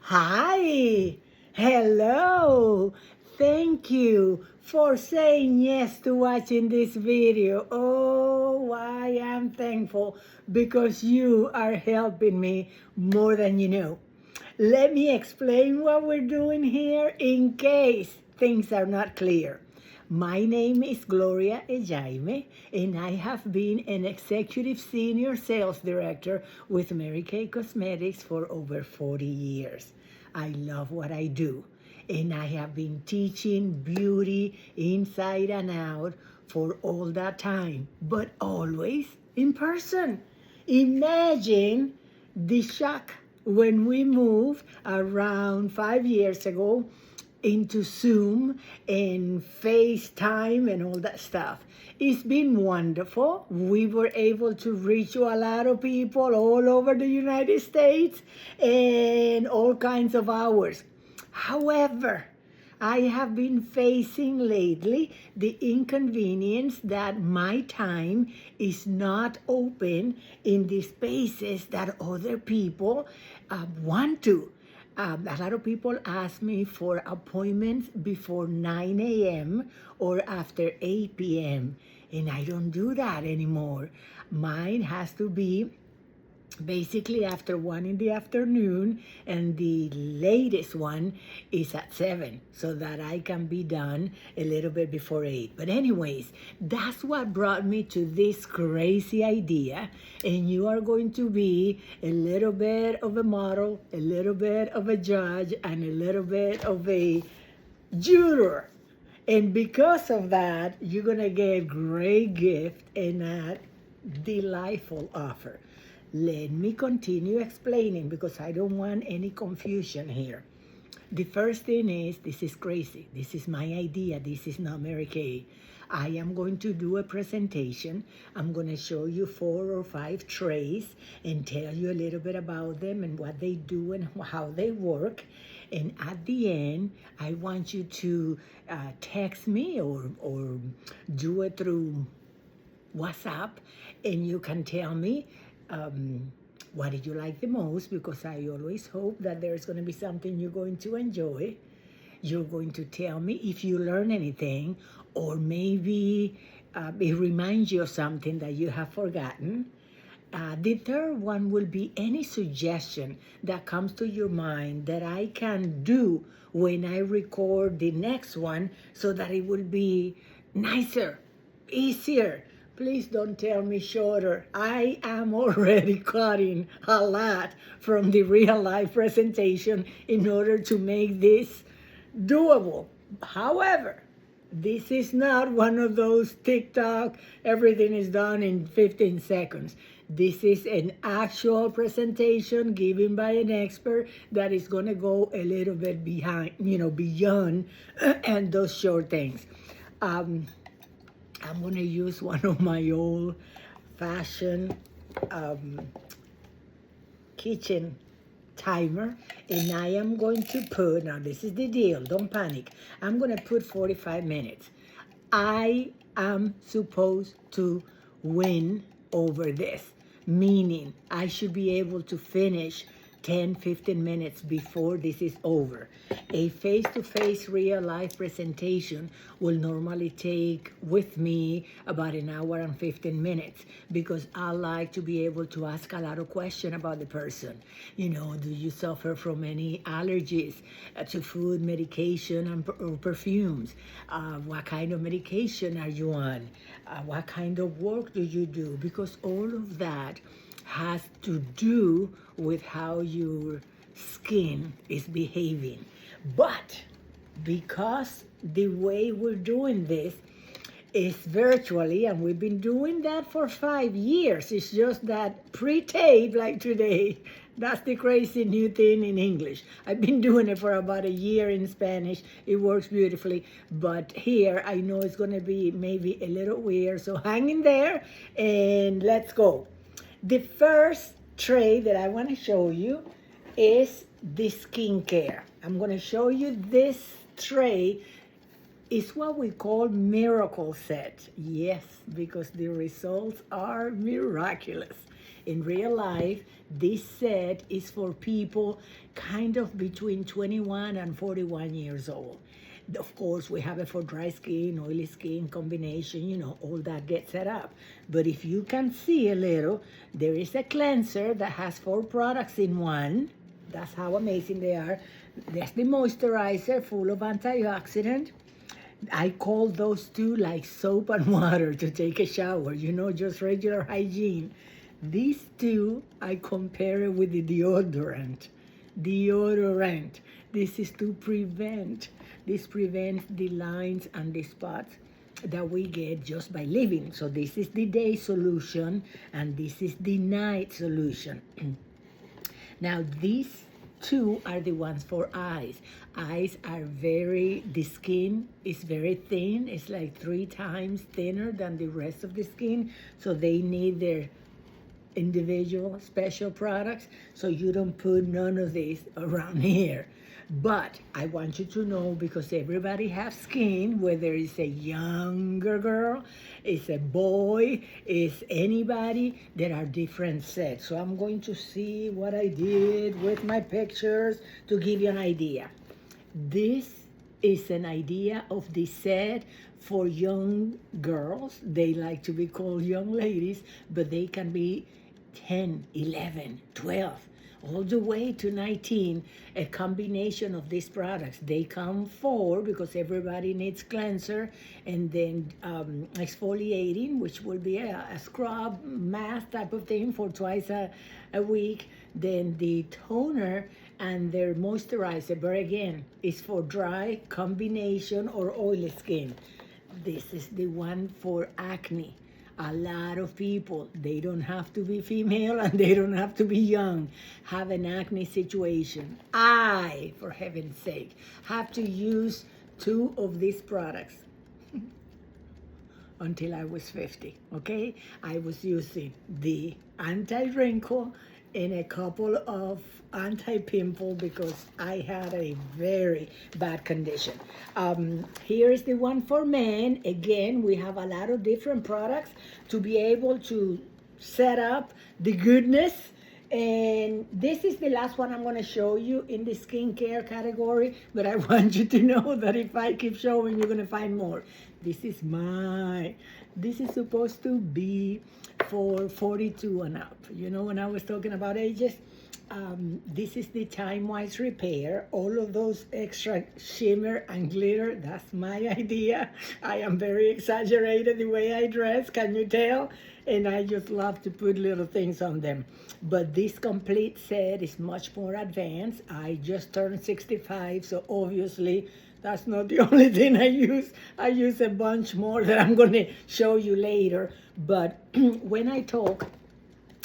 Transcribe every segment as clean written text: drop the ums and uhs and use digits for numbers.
Hi, hello. Thank you for saying yes to watching this video. Oh, I am thankful because you are helping me more than you know. Let me explain what we're doing here in case things are not clear. My name is Gloria Ejaime, and I have been an executive senior sales director with Mary Kay Cosmetics for over 40 years. I love what I do, and I have been teaching beauty inside and out for all that time, but always in person. Imagine the shock when we moved around 5 years ago into Zoom and FaceTime and all that stuff. It's been wonderful. We were able to reach a lot of people all over the United States and all kinds of hours. However, I have been facing lately the inconvenience that my time is not open in the spaces that other people want to. A lot of people ask me for appointments before 9 a.m. or after 8 p.m. And I don't do that anymore. Mine has to be basically after 1 in the afternoon, and the latest one is at 7 so that I can be done a little bit before 8. But anyways, that's what brought me to this crazy idea, and you are going to be a little bit of a model, a little bit of a judge, and a little bit of a juror. And because of that, you're going to get great gift and a delightful offer. Let me continue explaining because I don't want any confusion here. The first thing is, this is crazy. This is my idea. This is not Mary Kay. I am going to do a presentation. I'm going to show you 4 or 5 trays and tell you a little bit about them and what they do and how they work. And at the end, I want you to text me or do it through WhatsApp, and you can tell me what did you like the most, because I always hope that there's going to be something you're going to enjoy. You're going to tell me if you learn anything, or maybe it reminds you of something that you have forgotten. The third one will be any suggestion that comes to your mind that I can do when I record the next one so that it will be nicer, easier. Please don't tell me shorter. I am already cutting a lot from the real life presentation in order to make this doable. However, this is not one of those TikTok, everything is done in 15 seconds. This is an actual presentation given by an expert that is going to go a little bit beyond and those short things. I'm going to use one of my old-fashioned kitchen timer, and I am going to put, now this is the deal, don't panic, I'm going to put 45 minutes. I am supposed to win over this, meaning I should be able to finish 10-15 minutes before this is over. A face-to-face real-life presentation will normally take with me about an hour and 15 minutes because I like to be able to ask a lot of questions about the person. You know, do you suffer from any allergies to food, medication, or perfumes? What kind of medication are you on? What kind of work do you do? Because all of that has to do with how your skin is behaving. But because the way we're doing this is virtually, and we've been doing that for 5 years, it's just that pre-tape like today, that's the crazy new thing in English. I've been doing it for about a year in Spanish. It works beautifully. But here, I know it's going to be maybe a little weird. So hang in there and let's go. The first tray that I want to show you is the skincare. I'm going to show you this tray. It's what we call miracle set. Yes, because the results are miraculous. In real life, this set is for people kind of between 21 and 41 years old. Of course, we have it for dry skin, oily skin combination, all that gets set up. But if you can see a little, there is a cleanser that has 4 products in one. That's how amazing they are. There's the moisturizer full of antioxidant. I call those two like soap and water to take a shower, just regular hygiene. These two, I compare it with the deodorant. Deodorant. This is to prevent. This prevents the lines and the spots that we get just by living. So this is the day solution, and this is the night solution. Now, these two are the ones for eyes. Eyes are the skin is very thin. It's like 3 times thinner than the rest of the skin. So they need their individual special products. So you don't put none of these around here. But I want you to know, because everybody has skin, whether it's a younger girl, it's a boy, it's anybody, there are different sets. So I'm going to see what I did with my pictures to give you an idea. This is an idea of the set for young girls. They like to be called young ladies, but they can be 10, 11, 12. All the way to 19, a combination of these products. They come 4 because everybody needs cleanser, and then exfoliating, which will be a scrub mask type of thing for twice a week. Then the toner and their moisturizer, but again, is for dry, combination, or oily skin. This is the one for acne. A lot of people, they don't have to be female and they don't have to be young, have an acne situation. I, for heaven's sake, have to use 2 of these products until I was 50, okay? I was using the anti-wrinkle and a couple of anti-pimple because I had a very bad condition. Here is the one for men. Again, we have a lot of different products to be able to set up the goodness. And this is the last one I'm going to show you in the skincare category, but I want you to know that if I keep showing, you're going to find more. This is supposed to be for 42 and up. When I was talking about ages, this is the time-wise repair. All of those extra shimmer and glitter, that's my idea. I am very exaggerated the way I dress, can you tell? And I just love to put little things on them. But this complete set is much more advanced. I just turned 65, so obviously that's not the only thing I use. I use a bunch more that I'm going to show you later. But when I talk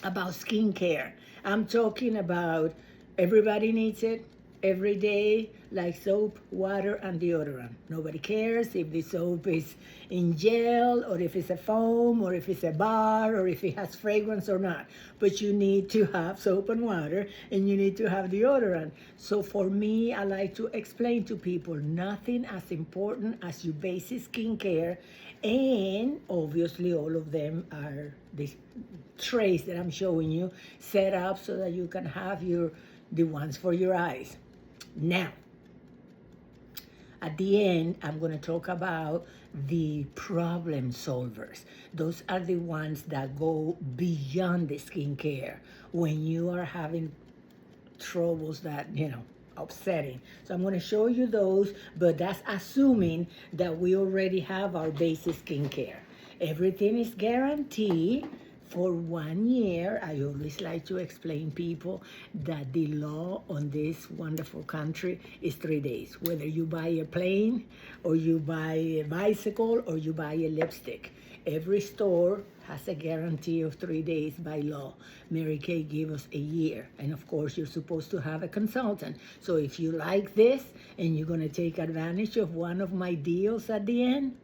about skincare, I'm talking about everybody needs it every day, like soap, water, and deodorant. Nobody cares if the soap is in gel, or if it's a foam, or if it's a bar, or if it has fragrance or not. But you need to have soap and water, and you need to have deodorant. So for me, I like to explain to people nothing as important as your basic skincare, and obviously all of them are these trays that I'm showing you set up so that you can have the ones for your eyes. Now, at the end, I'm going to talk about the problem solvers. Those are the ones that go beyond the skincare when you are having troubles that, upsetting. So I'm going to show you those, but that's assuming that we already have our basic skincare. Everything is guaranteed for 1 year. I always like to explain people that the law on this wonderful country is 3 days. Whether you buy a plane, or you buy a bicycle, or you buy a lipstick, every store has a guarantee of 3 days by law. Mary Kay gave us a year. And of course, you're supposed to have a consultant. So if you like this and you're going to take advantage of one of my deals at the end,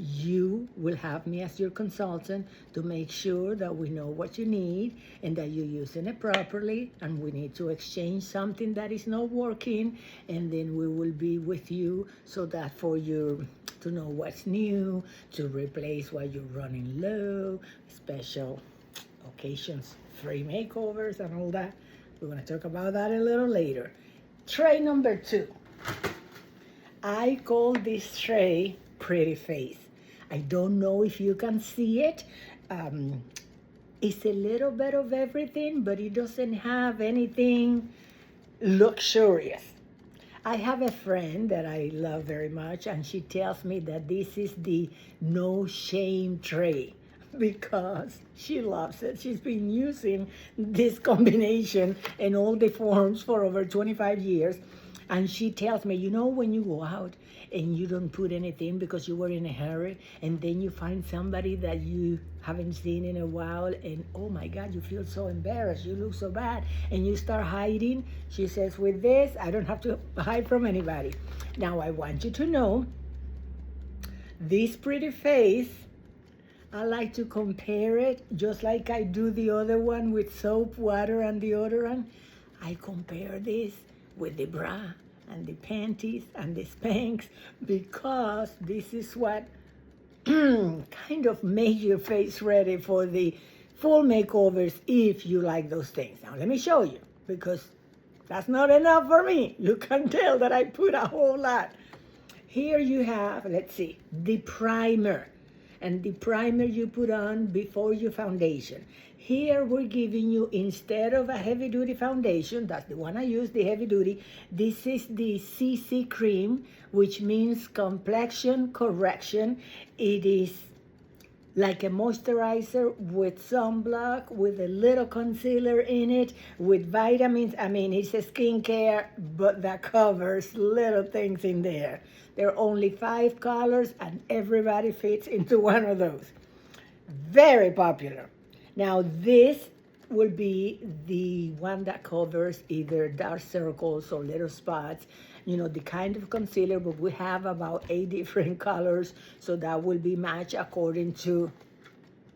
you will have me as your consultant to make sure that we know what you need and that you're using it properly, and we need to exchange something that is not working, and then we will be with you so that for you to know what's new, to replace what you're running low, special. occasions, free makeovers and all that. We're going to talk about that a little later. Tray number 2. I call this tray Pretty Face. I don't know if you can see it. It's a little bit of everything, but it doesn't have anything luxurious. I have a friend that I love very much, and she tells me that this is the no shame tray because she loves it. She's been using this combination in all the forms for over 25 years. And she tells me, you know, when you go out and you don't put anything because you were in a hurry, and then you find somebody that you haven't seen in a while, and oh my God, you feel so embarrassed, you look so bad, and you start hiding. She says, with this, I don't have to hide from anybody. Now, I want you to know, this Pretty Face, I like to compare it just like I do the other one with soap, water, and deodorant. I compare this with the bra and the panties and the Spanx because this is what kind of make your face ready for the full makeovers if you like those things. Now let me show you, because that's not enough for me. You can tell that I put a whole lot. Here you have, let's see, the primer. And the primer you put on before your foundation. Here we're giving you, instead of a heavy duty foundation, that's the one I use, the heavy duty, this is the CC cream, which means complexion correction. It is like a moisturizer with sunblock, with a little concealer in it, with vitamins. I mean, it's a skincare, but that covers little things in there. There are only 5 colors, and everybody fits into one of those. Very popular. Now, this will be the one that covers either dark circles or little spots, you know, the kind of concealer, but we have about 8 different colors, so that will be matched according to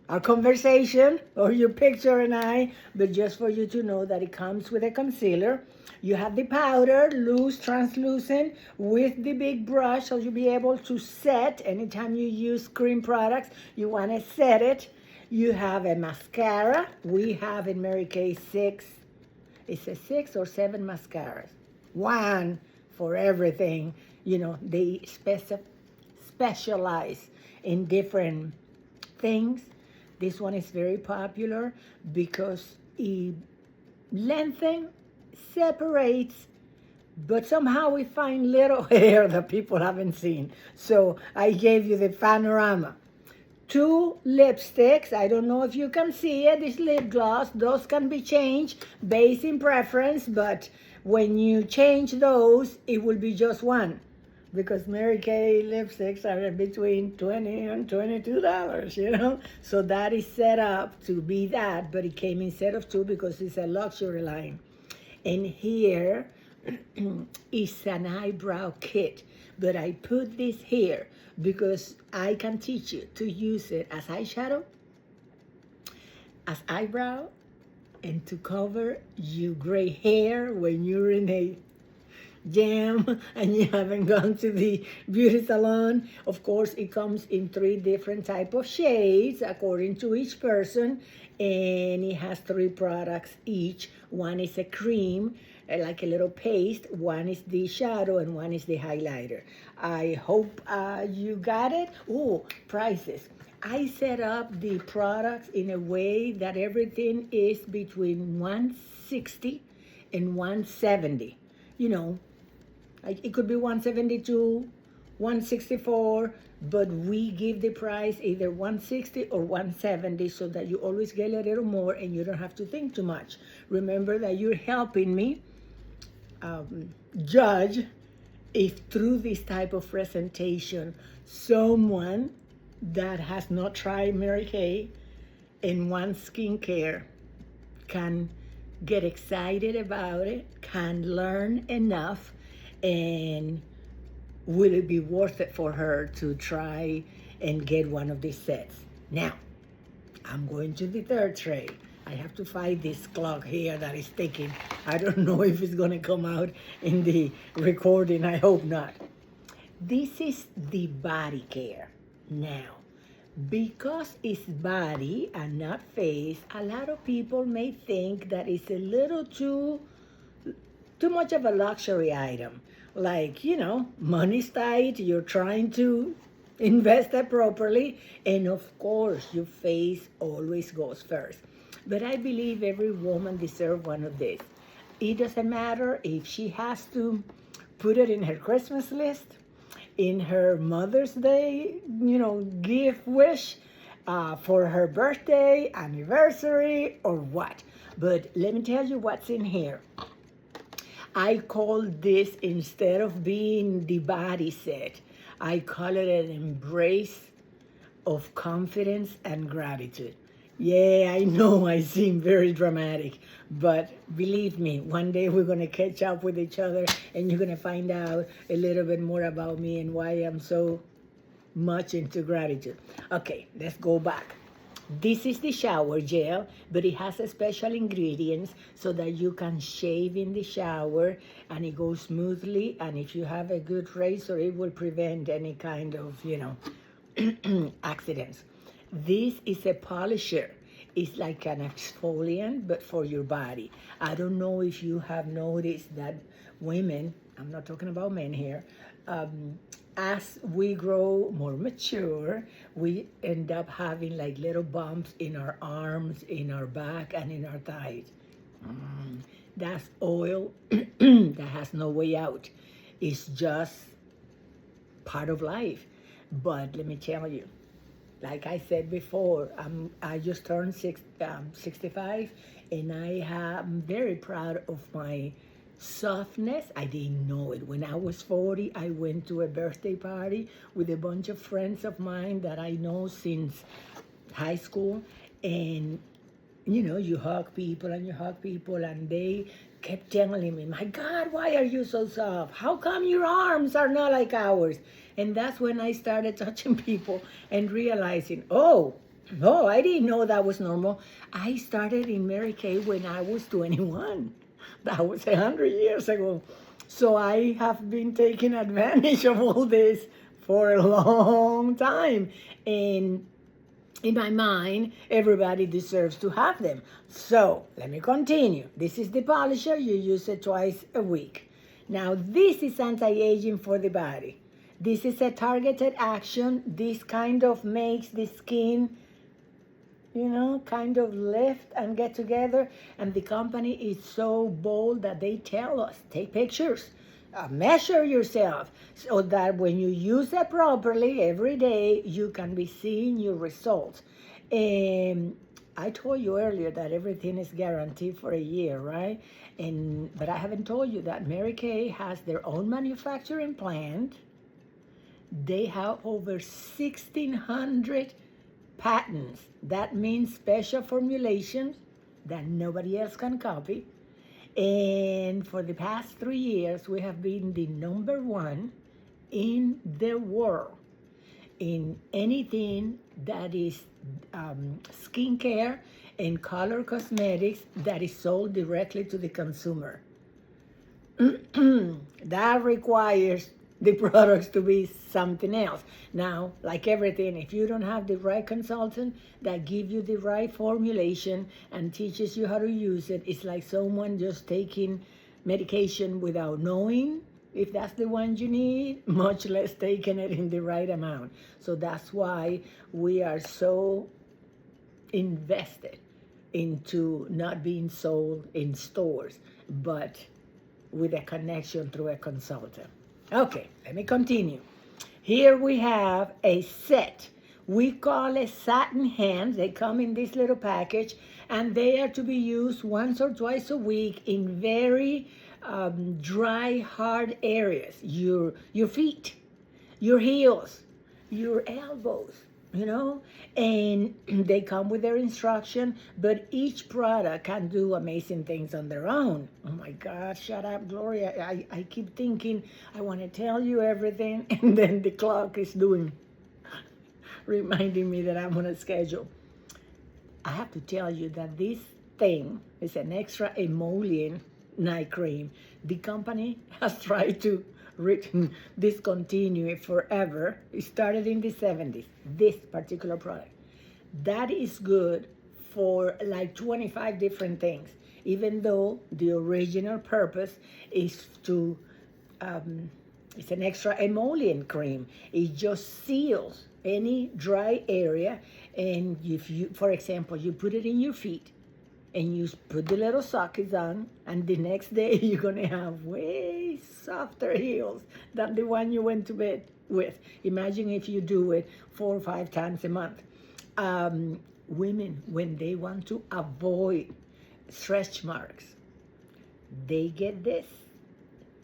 our conversation or your picture and I, but just for you to know that it comes with a concealer. You have the powder, loose, translucent, with the big brush, so you'll be able to set. Anytime you use cream products, you want to set it. You have a mascara. We have in Mary Kay 6. It's a 6 or 7 mascaras. One for everything. You know, they specialize in different things. This one is very popular because it lengthens, separates, but somehow we find little hair that people haven't seen. So I gave you the panorama. 2 lipsticks. I don't know if you can see it. This lip gloss. Those can be changed based in preference, but when you change those, it will be just one. Because Mary Kay lipsticks are between $20 and $22, you know? So that is set up to be that, but it came in set of 2 because it's a luxury line. And here is an eyebrow kit, but I put this here because I can teach you to use it as eyeshadow, as eyebrow, and to cover your gray hair when you're in a jam and you haven't gone to the beauty salon. Of course, it comes in 3 different type of shades according to each person, and it has 3 products each. One is a cream, like a little paste, one is the shadow, and one is the highlighter. I hope you got it. Oh, prices. I set up the products in a way that everything is between $160 and $170. You know, it could be $172, $164, but we give the price either $160 or $170 so that you always get a little more and you don't have to think too much. Remember that you're helping me judge if through this type of presentation, someone that has not tried Mary Kay and wants skincare can get excited about it, can learn enough, and will it be worth it for her to try and get one of these sets. Now, I'm going to the 3rd tray. I have to find this clock here that is ticking. I don't know if it's going to come out in the recording. I hope not. This is the body care. Now, Because it's body and not face, a lot of people may think that it's a little too much of a luxury item. Like, money's tight, you're trying to invest it properly, and of course, your face always goes first. But I believe every woman deserves one of these. It doesn't matter if she has to put it in her Christmas list, in her Mother's Day, gift wish, for her birthday, anniversary, or what. But let me tell you what's in here. I call this, instead of being the body set, I call it an embrace of confidence and gratitude. Yeah, I know I seem very dramatic, but believe me, one day we're going to catch up with each other and you're going to find out a little bit more about me and why I'm so much into gratitude. Okay, let's go back. This is the shower gel, but it has a special ingredients so that you can shave in the shower and it goes smoothly. And if you have a good razor, it will prevent any kind of, accidents. This is a polisher. It's like an exfoliant, but for your body. I don't know if you have noticed that women, I'm not talking about men here, as we grow more mature, we end up having like little bumps in our arms, in our back, and in our thighs. That's oil that has no way out. It's just part of life. But let me tell you, like I said before, I just turned 65, and I'm very proud of my softness. I didn't know it. When I was 40, I went to a birthday party with a bunch of friends of mine that I know since high school, and you hug people and you hug people, and they kept telling me, my God, why are you so soft? How come your arms are not like ours? And that's when I started touching people and realizing, oh, no, I didn't know that was normal. I started in Mary Kay when I was 21. That was 100 years ago. So I have been taking advantage of all this for a long time. And in my mind, everybody deserves to have them. So let me continue. This is the polisher. You use it twice a week. Now, this is anti-aging for the body. This is a targeted action. This kind of makes the skin, kind of lift and get together. And the company is so bold that they tell us, take pictures, measure yourself, so that when you use it properly every day, you can be seeing your results. And I told you earlier that everything is guaranteed for a year, right? But I haven't told you that Mary Kay has their own manufacturing plant. They have over 1,600 patents. That means special formulations that nobody else can copy. And for the past 3 years, we have been the #1 in the world in anything that is skincare and color cosmetics that is sold directly to the consumer. That requires the products to be something else. Now, like everything, if you don't have the right consultant that give you the right formulation and teaches you how to use it, it's like someone just taking medication without knowing if that's the one you need, much less taking it in the right amount. So that's why we are so invested into not being sold in stores, but with a connection through a consultant. Okay, let me continue. Here we have a set. We call it satin hands. They come in this little package, and they are to be used once or twice a week in very dry, hard areas. Your feet, your heels, your elbows, and they come with their instruction, but each product can do amazing things on their own. Oh my God, shut up, Gloria. I keep thinking I want to tell you everything, and then the clock is reminding me that I'm on a schedule. I have to tell you that this thing is an extra emollient night cream. The company has tried to discontinue it forever. It started in the 70s, this particular product. That is good for like 25 different things, even though the original purpose is to, it's an extra emollient cream. It just seals any dry area. And if you, for example, you put it in your feet, and you put the little sockets on, and the next day you're gonna have way softer heels than the one you went to bed with. Imagine if you do it 4 or 5 times a month. Women, when they want to avoid stretch marks, they get this,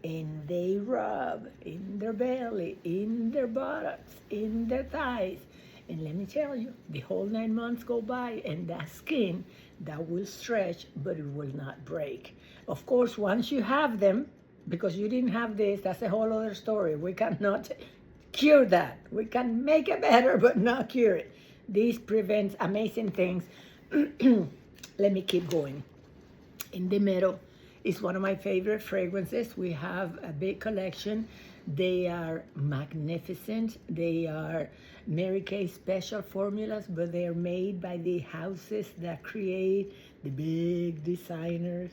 and they rub in their belly, in their buttocks, in their thighs. And let me tell you, the whole 9 months go by, and that skin, that will stretch, but it will not break. Of course, once you have them, because you didn't have this, that's a whole other story. We cannot cure that. We can make it better, but not cure it. This prevents amazing things. Let me keep going. In the middle is one of my favorite fragrances. We have a big collection. They are magnificent. They are Mary Kay special formulas, but they're made by the houses that create the big designers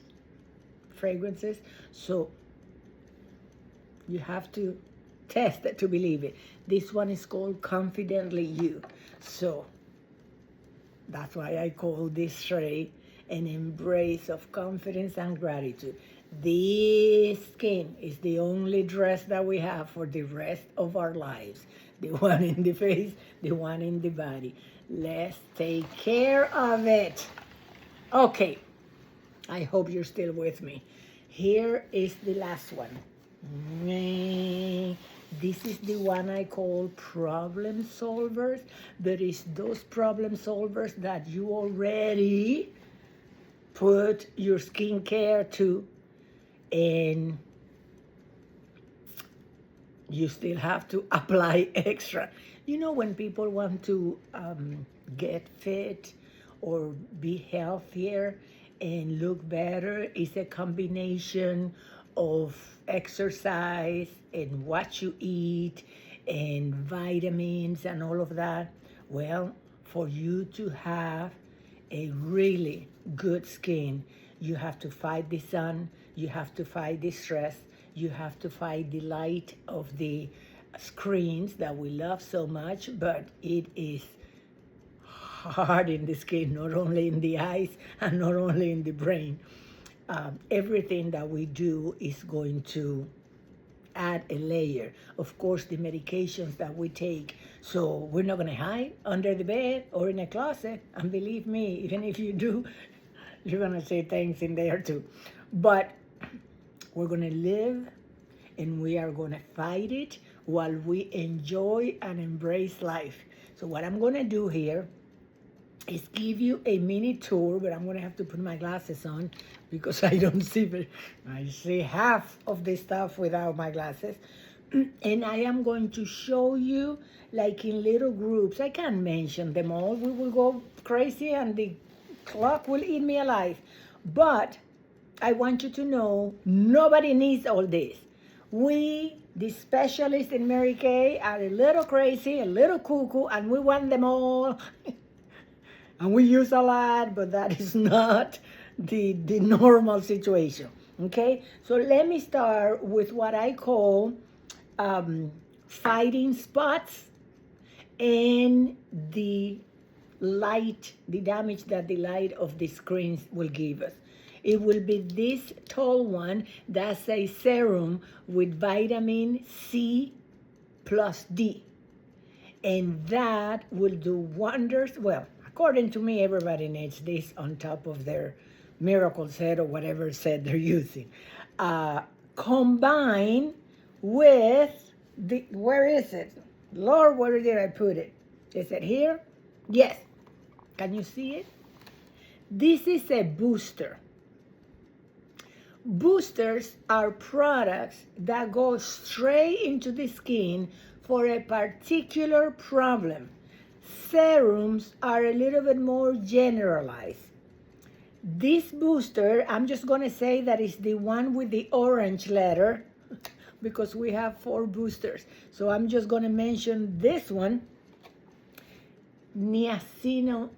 fragrances. So you have to test it to believe it. This one is called Confidently You. So that's why I call this tray an embrace of confidence and gratitude. This skin is the only dress that we have for the rest of our lives. The one in the face, the one in the body. Let's take care of it. Okay, I hope you're still with me. Here is the last one. This is the one I call problem solvers. There is those problem solvers that you already put your skincare to, and you still have to apply extra. You know, when people want to get fit or be healthier and look better, it's a combination of exercise and what you eat and vitamins and all of that. Well, for you to have a really good skin, you have to fight the sun, you have to fight the stress, you have to fight the light of the screens that we love so much, but it is hard in the skin, not only in the eyes and not only in the brain. Everything that we do is going to add a layer. Of course, the medications that we take, so we're not going to hide under the bed or in a closet. And believe me, even if you do, you're going to say things in there too. But we're going to live, and we are going to fight it while we enjoy and embrace life. So what I'm going to do here is give you a mini tour, but I'm going to have to put my glasses on because I don't see, I see half of the stuff without my glasses. And I am going to show you like in little groups. I can't mention them all. We will go crazy and the clock will eat me alive. But I want you to know nobody needs all this. We, the specialists in Mary Kay, are a little crazy, a little cuckoo, and we want them all. And we use a lot, but that is not the normal situation, okay? So let me start with what I call fighting spots and the light, the damage that the light of the screens will give us. It will be this tall one. That's a serum with vitamin C plus D. And that will do wonders. Well, according to me, everybody needs this on top of their miracle set or whatever set they're using. Combine with the, where is it? Lord, where did I put it? Is it here? Yes. Can you see it? This is a booster. Boosters are products that go straight into the skin for a particular problem. Serums are a little bit more generalized. This booster, I'm just going to say that is the one with the orange letter because we have 4 boosters. So I'm just going to mention this one, niacinamide.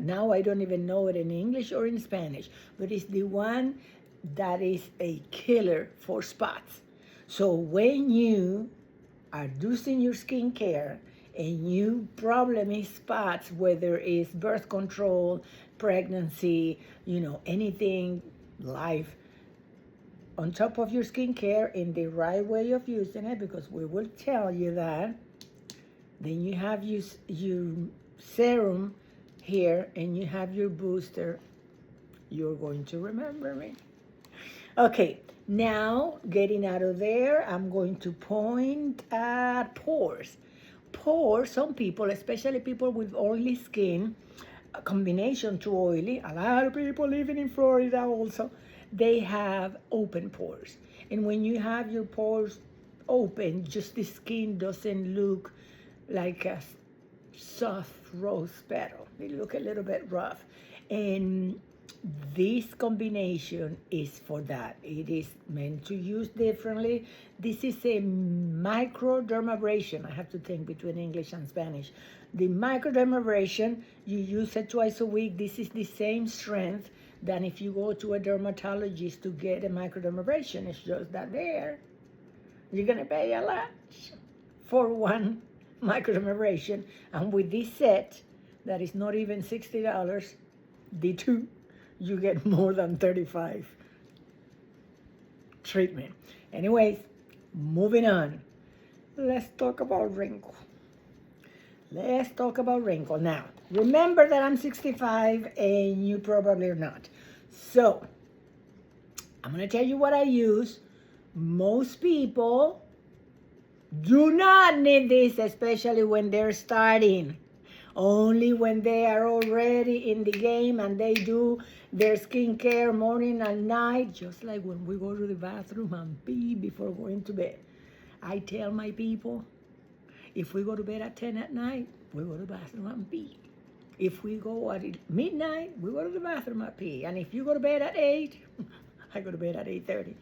Now I don't even know it in English or in Spanish, but it's the one that is a killer for spots. So when you are doing your skincare and you problem is spots, whether it's birth control, pregnancy, anything, life, on top of your skincare in the right way of using it, because we will tell you that, then you have your serum here and you have your booster. You're going to remember me. Okay, now getting out of there, I'm going to point at pores. Pores, some people, especially people with oily skin, a combination to oily, a lot of people living in Florida also, they have open pores. And when you have your pores open, just the skin doesn't look like a soft rose petal. They look a little bit rough. And this combination is for that. It is meant to use differently. This is a microdermabrasion. I have to think between English and Spanish. The microdermabrasion, you use it twice a week. This is the same strength than if you go to a dermatologist to get a microdermabrasion. It's just that there, you're going to pay a lot for one microdermabrasion. And with this set, that is not even $60, the 2, you get more than 35 treatment. Anyways, moving on. Let's talk about wrinkle. Let's talk about wrinkle. Now, remember that I'm 65 and you probably are not. So, I'm going to tell you what I use. Most people do not need this, especially when they're starting. Only when they are already in the game and they do their skincare morning and night, just like when we go to the bathroom and pee before going to bed. I tell my people, if we go to bed at 10 at night, we go to the bathroom and pee. If we go at midnight, we go to the bathroom and pee. And if you go to bed at 8, I go to bed at 8:30.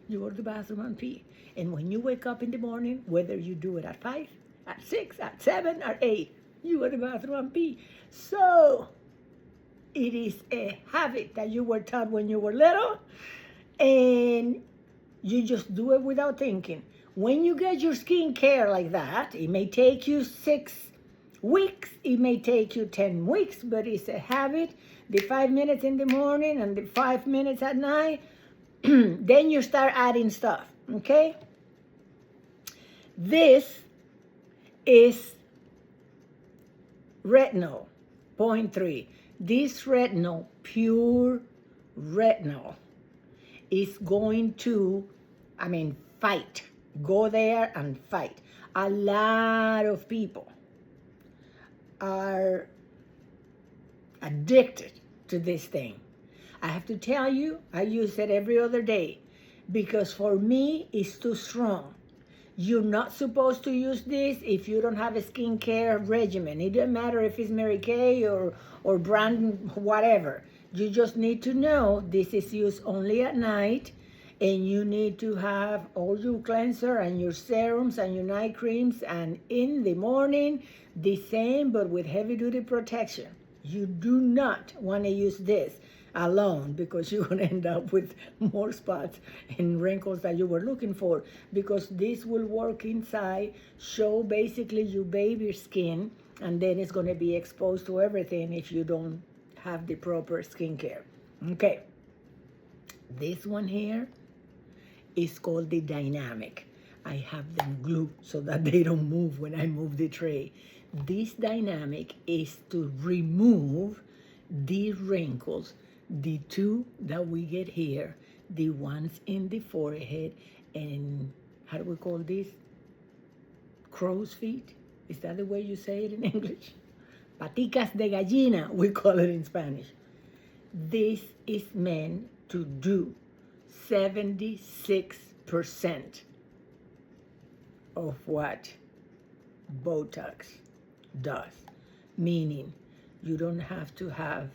You go to the bathroom and pee. And when you wake up in the morning, whether you do it at 5, at 6, at 7, or 8, you go to the bathroom and pee. So it is a habit that you were taught when you were little, and you just do it without thinking. When you get your skincare like that, it may take you 6 weeks, it may take you 10 weeks, but it's a habit. The 5 minutes in the morning and the 5 minutes at night, then you start adding stuff, okay? This is retinol, 0.3. This retinol, pure retinol, is going to, fight. Go there and fight. A lot of people are addicted to this thing. I have to tell you, I use it every other day because for me, it's too strong. You're not supposed to use this if you don't have a skincare regimen. It doesn't matter if it's Mary Kay or brand whatever. You just need to know this is used only at night, and you need to have all your cleanser and your serums and your night creams, and in the morning, the same but with heavy-duty protection. You do not want to use this alone because you're going to end up with more spots and wrinkles that you were looking for, because this will work inside, show basically your baby skin, and then it's going to be exposed to everything if you don't have the proper skincare. Okay, this one here is called the Dynamic. I have them glued so that they don't move when I move the tray. This Dynamic is to remove the wrinkles, the 2 that we get here, the ones in the forehead, and how do we call this? Crow's feet? Is that the way you say it in English? Paticas de gallina, we call it in Spanish. This is meant to do 76% of what Botox does, meaning You don't have to have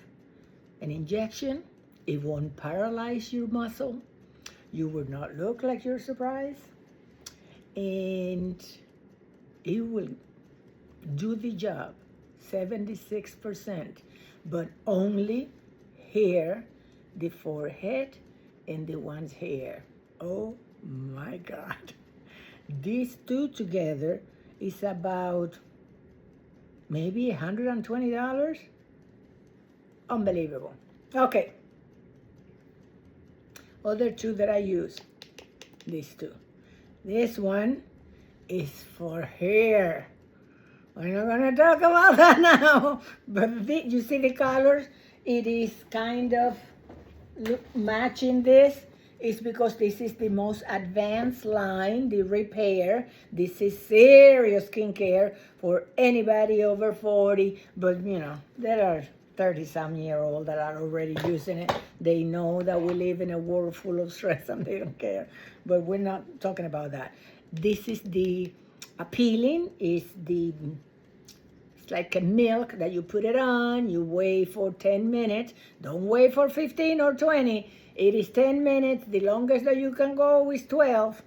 an injection. It won't paralyze your muscle. You will not look like you're surprised. And it will do the job 76%, but only here, the forehead and the one's hair. Oh my God. These two together is about maybe $120. Unbelievable. Okay. Other two that I use, these two. This one is for hair. We're not gonna talk about that now. But you see the colors? It is kind of matching this. It's because this is the most advanced line, the repair. This is serious skincare for anybody over 40. But you know, there are 30-some-year-olds that are already using it. They know that we live in a world full of stress and they don't care. But we're not talking about that. This is the appealing, it's like a milk that you put it on, you wait for 10 minutes. Don't wait for 15 or 20. It is 10 minutes. The longest that you can go is 12.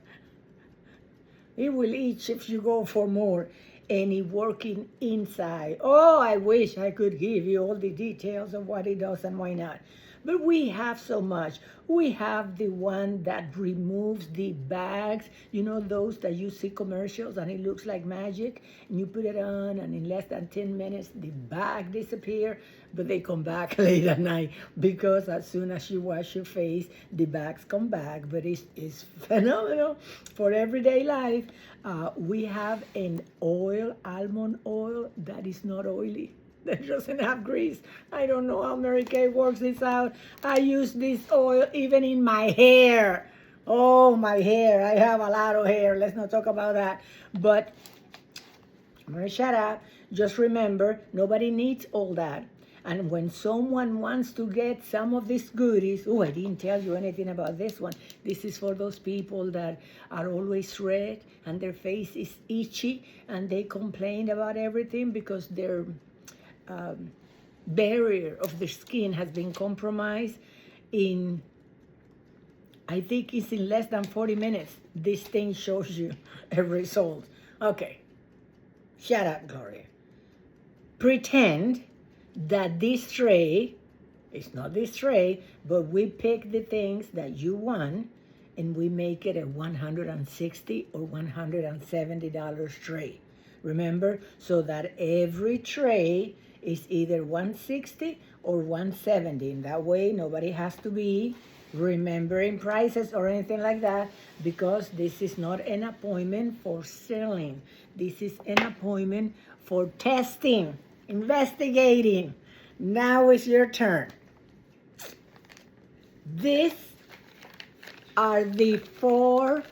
It will itch if you go for more. And it working inside. Oh, I wish I could give you all the details of what it does and why not. But we have so much. We have the one that removes the bags. You know those that you see commercials and it looks like magic? And you put it on and in less than 10 minutes, the bag disappears. But they come back late at night because as soon as you wash your face, the bags come back. But it's phenomenal for everyday life. We have an oil, almond oil, that is not oily. That doesn't have grease. I don't know how Mary Kay works this out. I use this oil even in my hair. Oh, my hair. I have a lot of hair. Let's not talk about that. But I'm going to shut up. Just remember, nobody needs all that. And when someone wants to get some of these goodies, oh, I didn't tell you anything about this one. This is for those people that are always red and their face is itchy and they complain about everything because their barrier of the skin has been compromised. I think it's in less than 40 minutes. This thing shows you a result. Okay, shut up, Gloria. Pretend that this tray, it's not this tray, but we pick the things that you want and we make it a $160 or $170 tray. Remember, so that every tray is either $160 or $170. In that way, nobody has to be remembering prices or anything like that, because this is not an appointment for selling. This is an appointment for testing, investigating. Now is your turn. These are the 4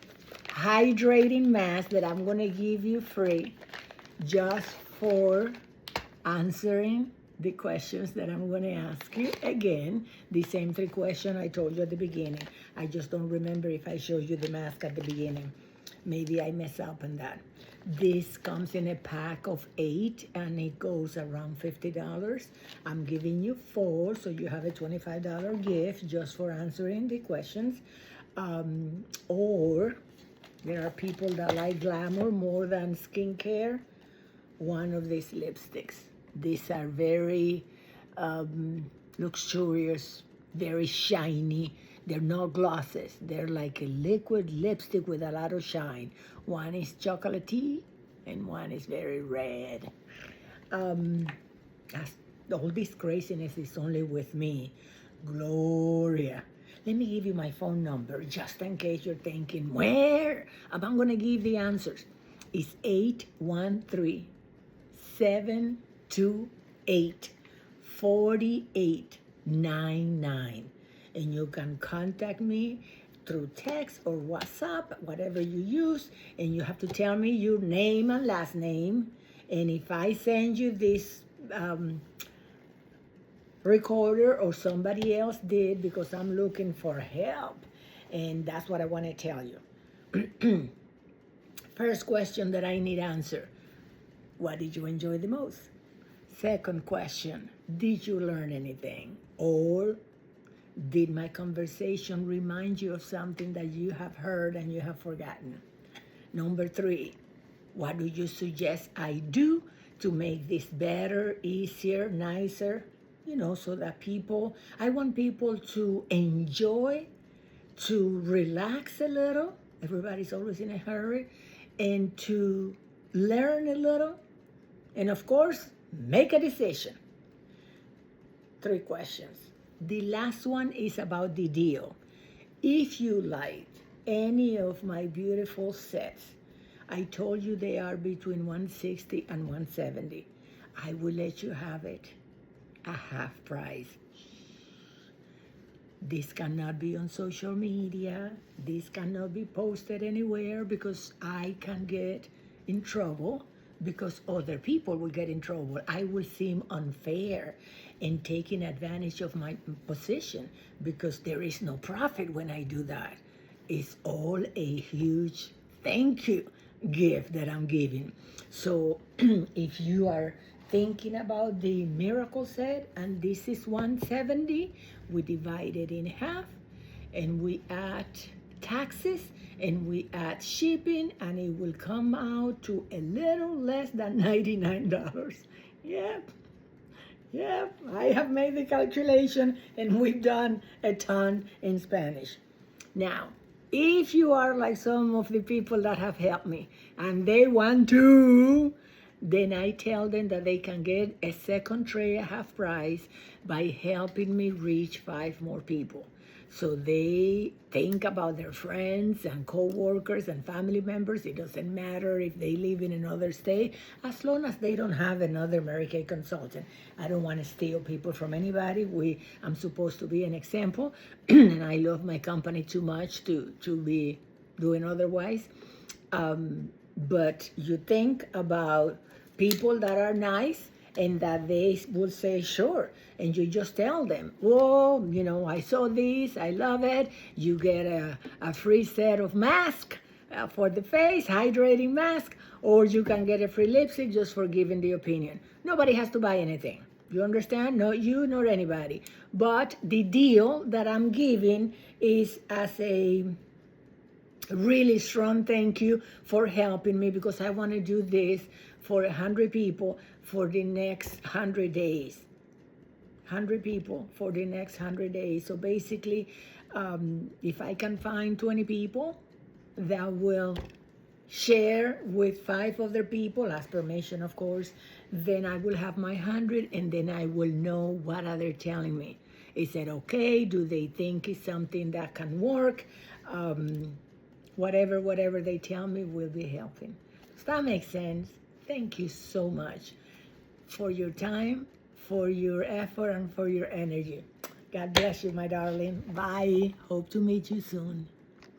hydrating masks that I'm going to give you free just for answering the questions that I'm going to ask you. Again, the same 3 questions I told you at the beginning. I just don't remember if I showed you the mask at the beginning. Maybe I mess up on that. This comes in a pack of 8 and it goes around $50. I'm giving you 4, so you have a $25 gift just for answering the questions. Or there are people that like glamour more than skincare. One of these lipsticks. These are very luxurious, very shiny. They're not glosses. They're like a liquid lipstick with a lot of shine. One is chocolatey and one is very red. All this craziness is only with me. Gloria. Let me give you my phone number just in case you're thinking, where? I'm going to give the answers. It's 813-728-4899. And you can contact me through text or WhatsApp, whatever you use. And you have to tell me your name and last name. And if I send you this recorder or somebody else did, because I'm looking for help, and that's what I want to tell you. First question that I need answer: what did you enjoy the most? Second question, did you learn anything? Or did my conversation remind you of something that you have heard and you have forgotten? Number 3, what do you suggest I do to make this better, easier, nicer? So that I want people to enjoy, to relax a little. Everybody's always in a hurry. And to learn a little. And of course, make a decision. 3 questions. The last one is about the deal. If you like any of my beautiful sets, I told you they are between $160 and $170. I will let you have it a half price. This cannot be on social media. This cannot be posted anywhere because I can get in trouble, because other people will get in trouble. I will seem unfair and taking advantage of my position, because there is no profit when I do that. It's all a huge thank you gift that I'm giving. So if you are thinking about the miracle set and this is $170, we divide it in half and we add taxes and we add shipping, and it will come out to a little less than $99. Yep, I have made the calculation and we've done a ton in Spanish. Now, if you are like some of the people that have helped me and they want to, then I tell them that they can get a second tray at half price by helping me reach 5 more people. So they think about their friends and co-workers and family members. It doesn't matter if they live in another state, as long as they don't have another Mary-Kay consultant. I don't want to steal people from anybody. I'm supposed to be an example, and I love my company too much to be doing otherwise. But you think about people that are nice and that they will say, sure. And you just tell them, well, I saw this, I love it. You get a free set of mask for the face, hydrating mask, or you can get a free lipstick just for giving the opinion. Nobody has to buy anything. You understand? Not you nor anybody. But the deal that I'm giving is as a really strong thank you for helping me, because I want to do this for 100 people for the next 100 days. 100 people for the next 100 days. So basically, if I can find 20 people that will share with 5 other people, ask permission of course, then I will have my 100, and then I will know what are they telling me. Is it okay? Do they think it's something that can work? Whatever they tell me will be helping. Does that make sense? Thank you so much for your time, for your effort, and for your energy. God bless you, my darling. Bye. Hope to meet you soon.